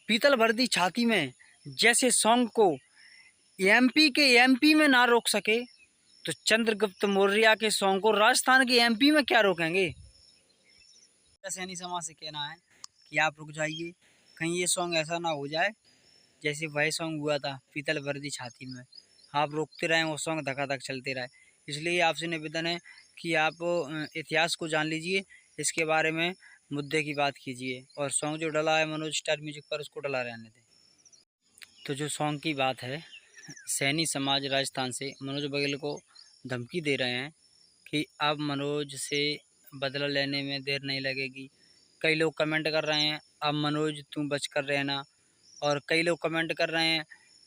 पीतल भर दी छाती में जैसे सॉन्ग को एमपी के एमपी में ना रोक सके, तो चंद्रगुप्त मौर्य के सॉन्ग को राजस्थान के एमपी में क्या रोकेंगे। सैनी समाज से कहना है कि आप रुक जाइए, कहीं ये सॉन्ग ऐसा ना हो जाए जैसे वह सॉन्ग हुआ था पीतल भर दी छाती में। आप रोकते रहें, वो सॉन्ग धकाधक चलते रहे। इसलिए आपसे निवेदन है कि आप इतिहास को जान लीजिए, इसके बारे में मुद्दे की बात कीजिए, और सॉन्ग जो डला है मनोज स्टार म्यूजिक पर उसको डला रहने दें। तो जो सॉन्ग की बात है, सैनी समाज राजस्थान से मनोज बघेल को धमकी दे रहे हैं कि अब मनोज से बदला लेने में देर नहीं लगेगी। कई लोग कमेंट कर रहे हैं अब मनोज तुम बच कर रहना, और कई लोग कमेंट कर रहे हैं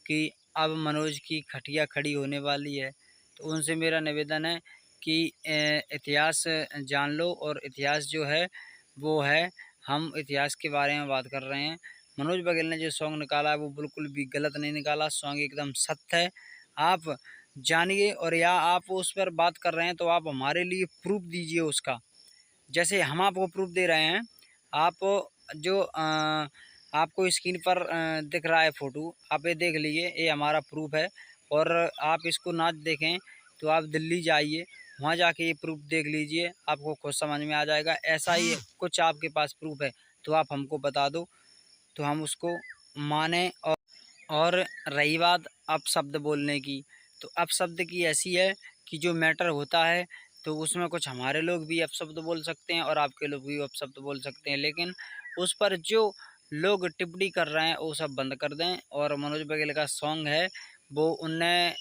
कि अब मनोज की खटिया खड़ी होने वाली है। तो उनसे मेरा निवेदन है कि इतिहास जान लो, और इतिहास जो है वो है, हम इतिहास के बारे में बात कर रहे हैं। मनोज बघेल ने जो सॉन्ग निकाला है वो बिल्कुल भी गलत नहीं निकाला, सॉन्ग एकदम सत्य है। आप जानिए, और या आप उस पर बात कर रहे हैं तो आप हमारे लिए प्रूफ दीजिए उसका, जैसे हम आपको प्रूफ दे रहे हैं। आप जो आपको स्क्रीन पर दिख रहा है फ़ोटो, आप ये देख लीजिए, ये हमारा प्रूफ है। और आप इसको ना देखें तो आप दिल्ली जाइए, वहाँ जाके ये प्रूफ देख लीजिए, आपको खुद समझ में आ जाएगा। ऐसा ही कुछ आपके पास प्रूफ है तो आप हमको बता दो, तो हम उसको माने। और रही बात अपशब्द बोलने की, तो अपशब्द की ऐसी है कि जो मैटर होता है तो उसमें कुछ हमारे लोग भी अपशब्द बोल सकते हैं और आपके लोग भी अपशब्द बोल सकते हैं, लेकिन उस पर जो लोग टिप्पणी कर रहे हैं वो सब बंद कर दें। और मनोज बघेल का सॉन्ग है वो उनने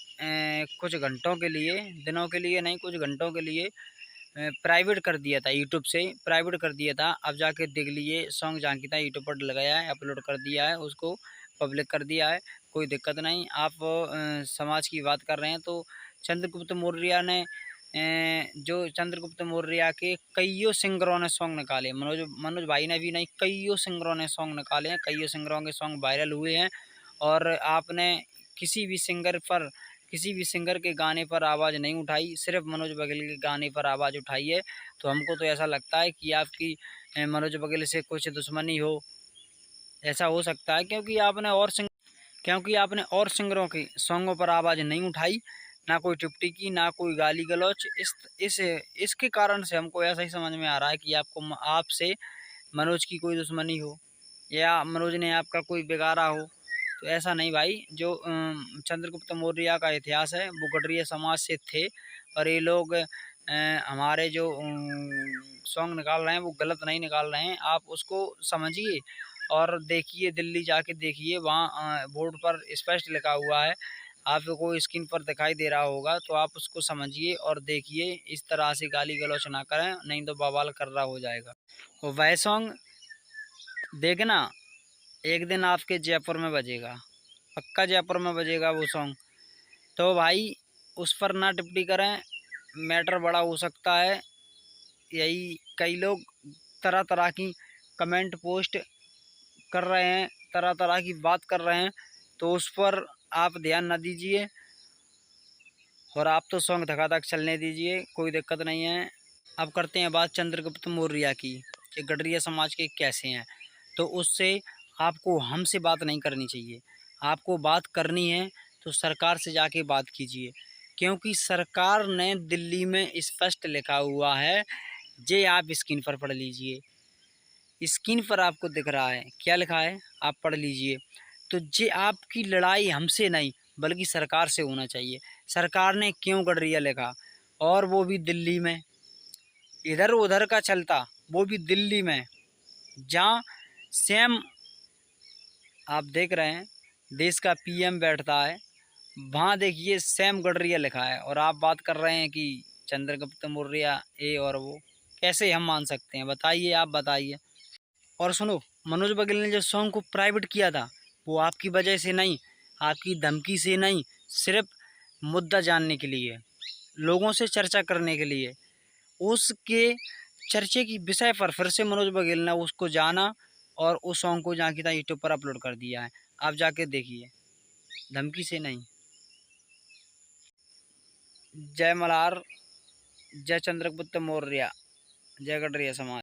कुछ घंटों के लिए, दिनों के लिए नहीं, कुछ घंटों के लिए प्राइवेट कर दिया था, यूट्यूब से प्राइवेट कर दिया था। अब जाके देख लीजिए, सॉन्ग जहाँ की था यूट्यूब पर लगाया है, अपलोड कर दिया है, उसको पब्लिक कर दिया है, कोई दिक्कत नहीं। आप समाज की बात कर रहे हैं तो चंद्रगुप्त मौर्य ने जो चंद्रगुप्त मौर्य के कईयों सिंगरों ने सॉन्ग निकाले, मनोज मनोज भाई ने भी नहीं, कईयों सिंगरों ने सॉन्ग निकाले हैं, कईयों सिंगरों के सॉन्ग वायरल हुए हैं। और आपने किसी भी सिंगर पर, किसी भी सिंगर के गाने पर आवाज़ नहीं उठाई, सिर्फ मनोज बघेल के गाने पर आवाज़ उठाई है। तो हमको तो ऐसा लगता है कि आपकी मनोज बघेल से कुछ दुश्मनी हो, ऐसा हो सकता है, क्योंकि आपने और सिंगरों के सॉन्गों पर आवाज़ नहीं उठाई, ना कोई टिप्पणी की, ना कोई गाली गलौच। इसके कारण से हमको ऐसा ही समझ में आ रहा है कि आपसे मनोज की कोई दुश्मनी हो, या मनोज ने आपका कोई बिगाड़ा हो। तो ऐसा नहीं भाई, जो चंद्रगुप्त मौर्य का इतिहास है वो गडरिया समाज से थे, और ये लोग हमारे जो सॉन्ग निकाल रहे हैं वो गलत नहीं निकाल रहे हैं, आप उसको समझिए। और देखिए, दिल्ली जाके देखिए, वहाँ बोर्ड पर स्पष्ट लिखा हुआ है, आपको स्क्रीन पर दिखाई दे रहा होगा, तो आप उसको समझिए और देखिए। इस तरह से गाली गलौच ना करें, नहीं तो बवाल कर रहा हो जाएगा। और वह सॉन्ग देखना, एक दिन आपके जयपुर में बजेगा, पक्का जयपुर में बजेगा वो सॉन्ग। तो भाई उस पर ना टिप्पणी करें, मैटर बड़ा हो सकता है। यही कई लोग तरह तरह की कमेंट पोस्ट कर रहे हैं, तरह तरह की बात कर रहे हैं, तो उस पर आप ध्यान ना दीजिए, और आप तो सॉन्ग धकाधक चलने दीजिए, कोई दिक्कत नहीं है। अब करते हैं बात चंद्रगुप्त मौर्य की, कि गडरिया समाज के कैसे हैं। तो उससे आपको हमसे बात नहीं करनी चाहिए, आपको बात करनी है तो सरकार से जाके बात कीजिए, क्योंकि सरकार ने दिल्ली में स्पष्ट लिखा हुआ है, जे आप स्क्रीन पर पढ़ लीजिए, स्क्रीन पर आपको दिख रहा है क्या लिखा है, आप पढ़ लीजिए। तो जे आपकी लड़ाई हमसे नहीं बल्कि सरकार से होना चाहिए। सरकार ने क्यों गडरिया लिखा, और वो भी दिल्ली में, इधर उधर का चलता, वो भी दिल्ली में, जहाँ सेम आप देख रहे हैं देश का पीएम बैठता है, वहाँ देखिए सेम गडरिया लिखा है, और आप बात कर रहे हैं कि चंद्रगुप्त मौर्य ये और वो, कैसे हम मान सकते हैं, बताइए, आप बताइए। और सुनो, मनोज बघेल ने जो सॉन्ग को प्राइवेट किया था वो आपकी वजह से नहीं, आपकी धमकी से नहीं, सिर्फ मुद्दा जानने के लिए, लोगों से चर्चा करने के लिए, उसके चर्चे की विषय पर फिर से मनोज बघेल ने उसको जाना, और उस सॉन्ग को जहाँ की था यूट्यूब पर अपलोड कर दिया है। आप जाके देखिए, धमकी से नहीं। जय मल्हार, जय चंद्रगुप्त मौर्य, जय गडरिया समाज।